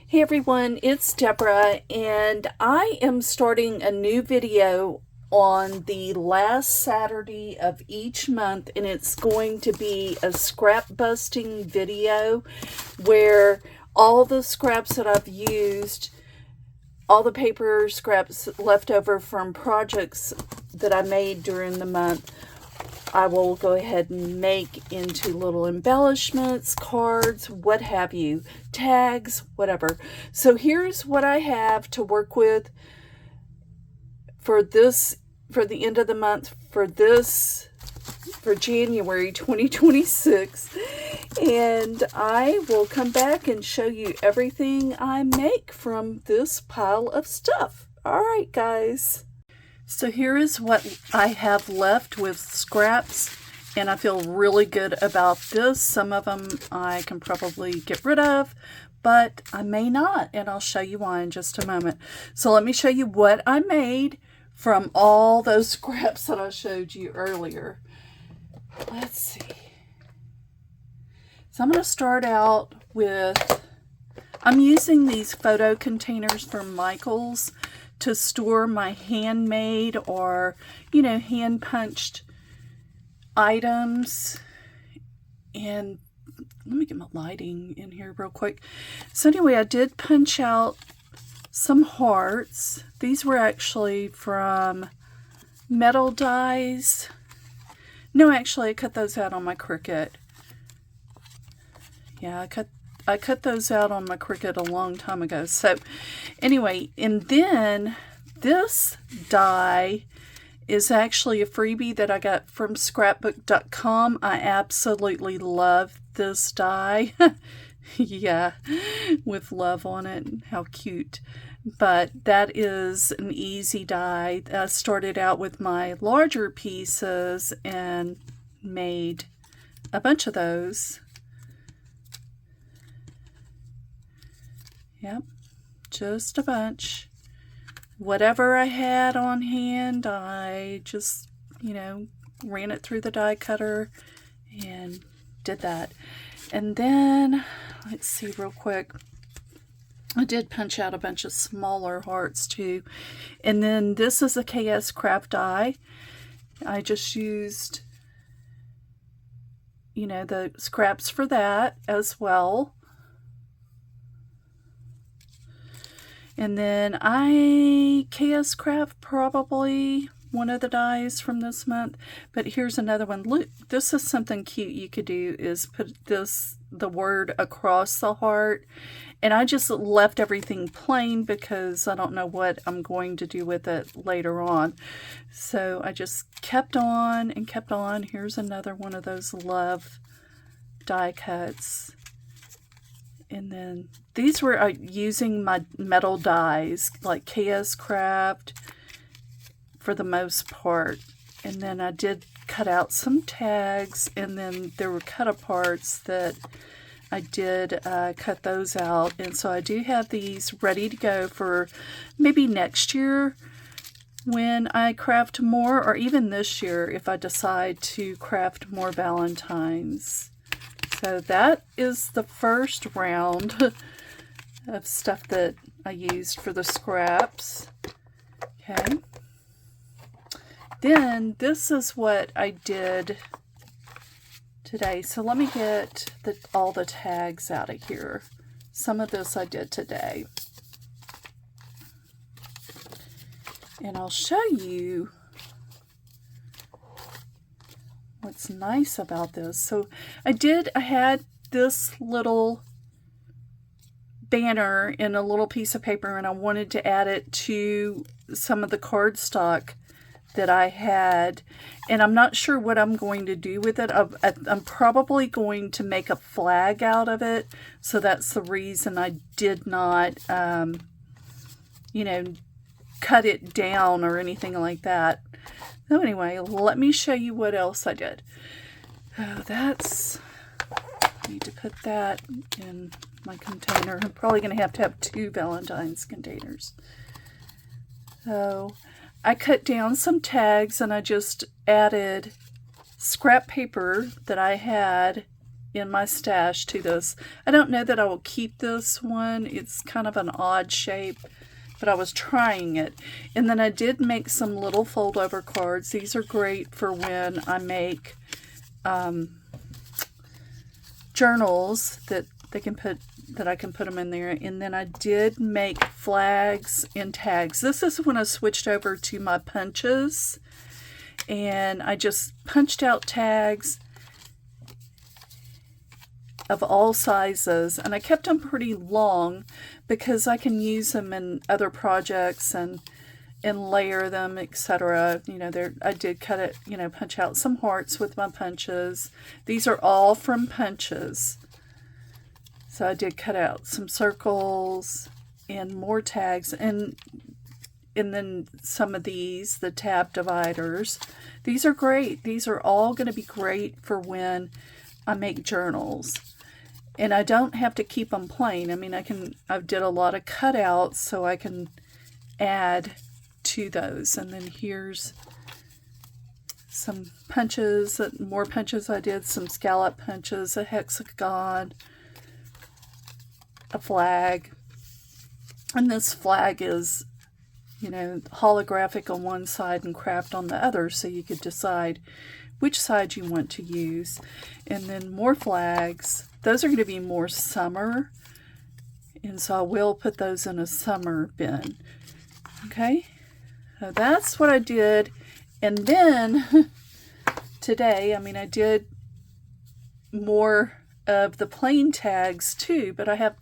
Hey everyone, it's Deborah, and I am starting a new video on the last Saturday of each month, and it's going to be a scrap busting video where all the scraps that I've used, all the paper scraps left over from projects that I made during the month, I will go ahead and make into little embellishments, cards, what have you, tags, whatever. So here's what I have to work with for the end of the month, for January 2026. And I will come back and show you everything I make from this pile of stuff. All right, guys. So here is what I have left with scraps, and I feel really good about this. Some of them I can probably get rid of, but I may not, and I'll show you why in just a moment. So let me show you what I made from all those scraps that I showed you earlier. Let's see. So I'm going to start out with, I'm using these photo containers from Michael's to store my handmade or, hand punched items. And let me get my lighting in here real quick. So anyway, I did punch out some hearts. These were actually from metal dies. No, actually, I cut those out on my Cricut. Yeah, I cut those out on my Cricut a long time ago. So anyway, and then this die is actually a freebie that I got from scrapbook.com. I absolutely love this die. Yeah, with love on it. How cute. But that is an easy die. I started out with my larger pieces and made a bunch of those. Yep, just a bunch. Whatever I had on hand, I just, ran it through the die cutter and did that. And then, let's see real quick. I did punch out a bunch of smaller hearts too. And then this is a KSCRAFT die. I just used, the scraps for that as well. And then KSCRAFT, probably one of the dies from this month. But here's another one. Look, this is something cute you could do, is put the word across the heart. And I just left everything plain because I don't know what I'm going to do with it later on. So I just kept on and kept on. Here's another one of those love die cuts. And then these were using my metal dies, like KSCRAFT for the most part. And then I did cut out some tags, and then there were cut-aparts that I did cut those out. And so I do have these ready to go for maybe next year when I craft more, or even this year if I decide to craft more Valentines. So that is the first round of stuff that I used for the scraps. Okay. Then this is what I did today. So let me get all the tags out of here. Some of this I did today. And I'll show you what's nice about this. So I had this little banner in a little piece of paper, and I wanted to add it to some of the cardstock that I had, and I'm not sure what I'm going to do with it. I'm probably going to make a flag out of it, so that's the reason I did not cut it down or anything like that. So anyway, let me show you what else I did. I need to put that in my container. I'm probably going to have 2 Valentine's containers. So I cut down some tags, and I just added scrap paper that I had in my stash to this. I don't know that I will keep this one. It's kind of an odd shape, but I was trying it. And then I did make some little fold over cards. These are great for when I make journals that I can put them in there. And then I did make flags and tags. This is when I switched over to my punches, and I just punched out tags of all sizes, and I kept them pretty long because I can use them in other projects and layer them, etc. You know, I did cut it, you know, punch out some hearts with my punches. These are all from punches. So I did cut out some circles and more tags, and then some of these, the tab dividers. These are great. These are all going to be great for when I make journals. And I don't have to keep them plain. I mean, I did a lot of cutouts so I can add to those. And then here's some punches, more punches I did, some scallop punches, a hexagon, a flag. And this flag is, you know, holographic on one side and craft on the other, so you could decide which side you want to use. And then more flags. Those are going to be more summer, and so I will put those in a summer bin. Okay, so that's what I did. And then today, I mean, I did more of the plain tags too, but I have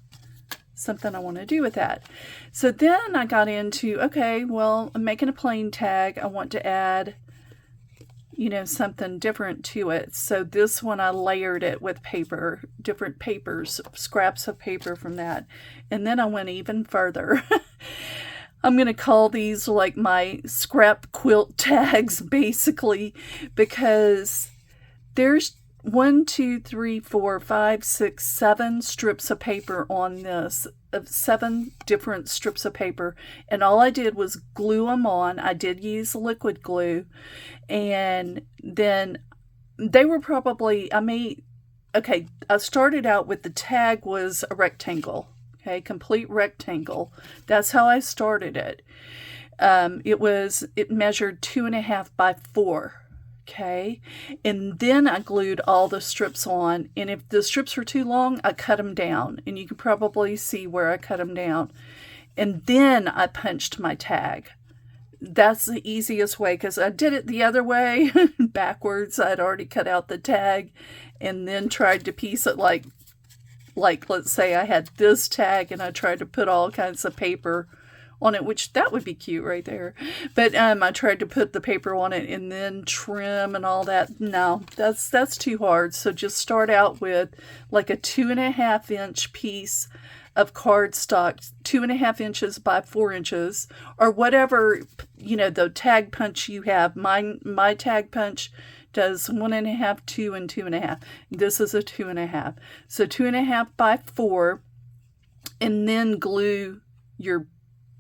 something I want to do with that. So then I got into, okay, well, I'm making a plain tag. I want to add, you know, something different to it. So this one I layered it with paper, different papers, scraps of paper from that. And then I went even further. I'm going to call these like my scrap quilt tags, basically, because there's 1, 2, 3, 4, 5, 6, 7 strips of paper on this, of 7 different strips of paper, and all I did was glue them on. I did use liquid glue, and then they were probably, okay, I started out with the tag was a rectangle, okay, complete rectangle. That's how I started it. It measured 2.5 by 4. Okay, and then I glued all the strips on, and if the strips were too long, I cut them down, and you can probably see where I cut them down. And then I punched my tag. That's the easiest way, because I did it the other way, backwards. I'd already cut out the tag, and then tried to piece it like let's say I had this tag, and I tried to put all kinds of paper on it, which that would be cute right there. But I tried to put the paper on it and then trim and all that. No, that's too hard. So just start out with like a 2.5 inch piece of cardstock, 2.5 inches by 4 inches, or whatever, you know, the tag punch you have. My tag punch does 1.5, 2, and 2.5. This is a 2.5. So 2.5 by 4, and then glue your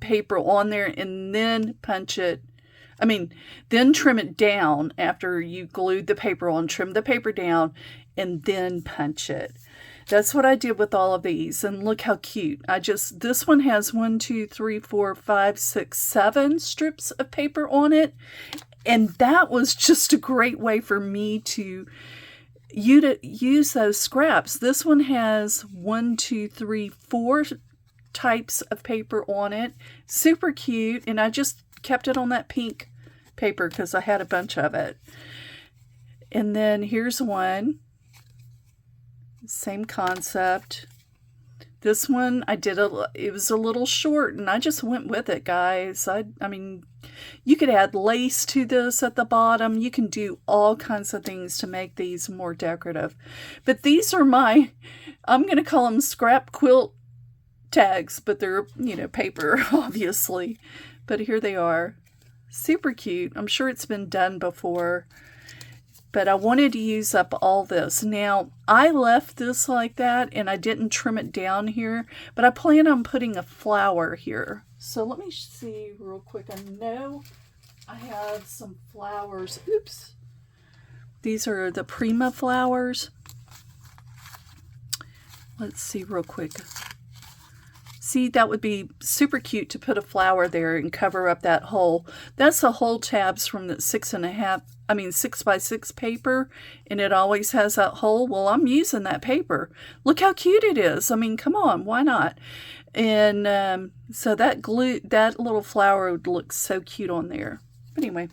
paper on there, and then punch it. Then trim it down after you glued the paper on. Trim the paper down and then punch it. That's what I did with all of these, and look how cute. This one has 1, 2, 3, 4, 5, 6, 7 strips of paper on it, and that was just a great way for me to use those scraps. This one has 1, 2, 3, 4 types of paper on it. Super cute, and I just kept it on that pink paper because I had a bunch of it. And then here's one, same concept. This one it was a little short, and I just went with it, guys. I mean, you could add lace to this at the bottom. You can do all kinds of things to make these more decorative. But these are I'm going to call them scrap quilt tags, but they're, you know, paper, obviously. But here they are. Super cute. I'm sure it's been done before, but I wanted to use up all this. Now, I left this like that, and I didn't trim it down here, but I plan on putting a flower here. So let me see real quick. I know I have some flowers. Oops. These are the Prima flowers. Let's see real quick. See, that would be super cute to put a flower there and cover up that hole. That's the hole tabs from the 6x6 paper, and it always has that hole. Well, I'm using that paper. Look how cute it is. I mean, come on, why not? And so that little flower would look so cute on there. But anyway,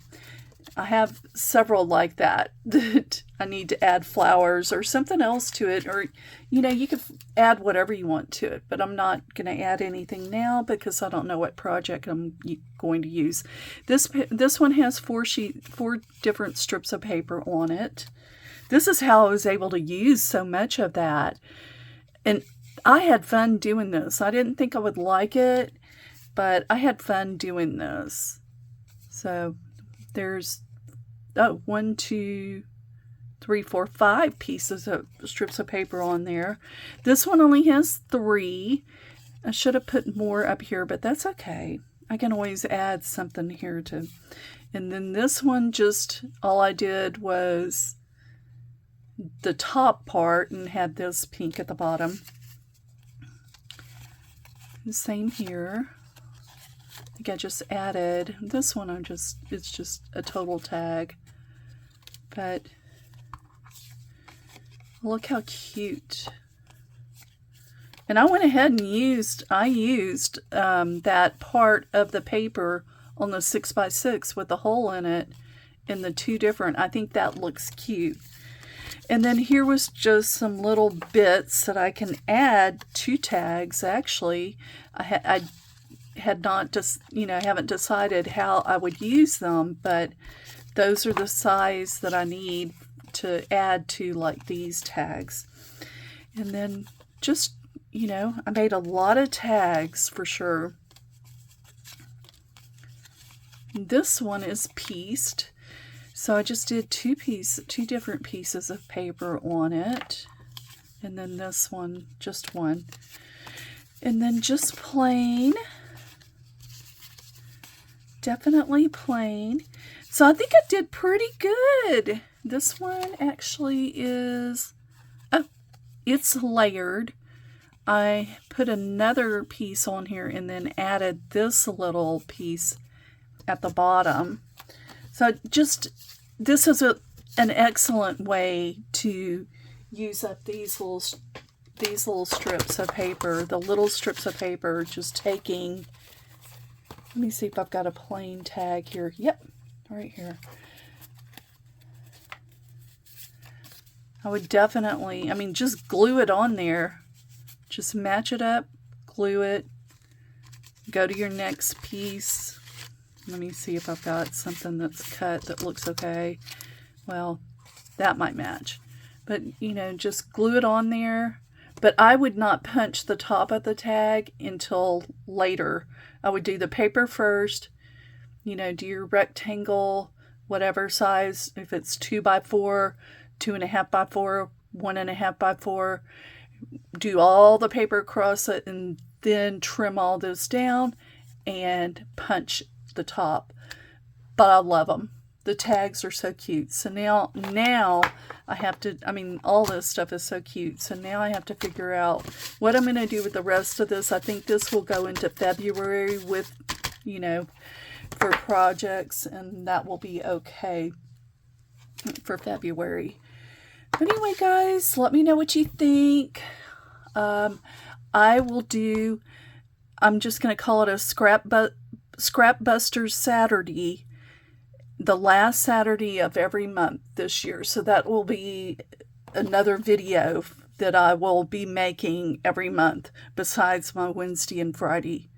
I have several like that I need to add flowers or something else to it, or you could add whatever you want to it, but I'm not going to add anything now because I don't know what project I'm going to use. This one has four different strips of paper on it. This is how I was able to use so much of that, and I had fun doing this. I didn't think I would like it, but I had fun doing this. So there's 1, 2, 3, 4, 5 pieces of strips of paper on there. This one only has 3. I should have put more up here, but that's okay. I can always add something here too. And then this one, just all I did was the top part and had this pink at the bottom. Same here. I think I just added this one. It's just a total tag, but look how cute. And I went ahead and used that part of the paper on the 6x6 with the hole in it in the 2 different. I think that looks cute. And then here was just some little bits that I can add to tags. Actually, I had not just, haven't decided how I would use them, but those are the size that I need to add to like these tags. And then just, I made a lot of tags for sure. This one is pieced. So I just did 2 different pieces of paper on it. And then this one, just one. And then just plain. Definitely plain. So I think I did pretty good. This one actually is, it's layered. I put another piece on here and then added this little piece at the bottom. So this is an excellent way to use up these little strips of paper, the little strips of paper, just taking, let me see if I've got a plain tag here. Yep, right here. I would definitely, just glue it on there. Just match it up, glue it, go to your next piece. Let me see if I've got something that's cut that looks okay. Well, that might match. But, just glue it on there. But I would not punch the top of the tag until later. I would do the paper first, do your rectangle, whatever size, if it's 2x4, 2.5x4, 1.5x4, do all the paper across it and then trim all those down and punch the top. But I love them. The tags are so cute. So now I have to, all this stuff is so cute. So now I have to figure out what I'm going to do with the rest of this. I think this will go into February with, for projects, and that will be okay for February. But anyway, guys, let me know what you think. I'm just going to call it a Scrap Busters Saturday, the last Saturday of every month this year. So that will be another video that I will be making every month besides my Wednesday and Friday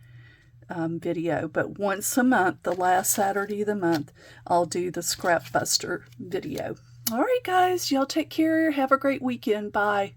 video. But once a month, the last Saturday of the month, I'll do the Scrap Buster video. All right, guys, y'all take care. Have a great weekend. Bye.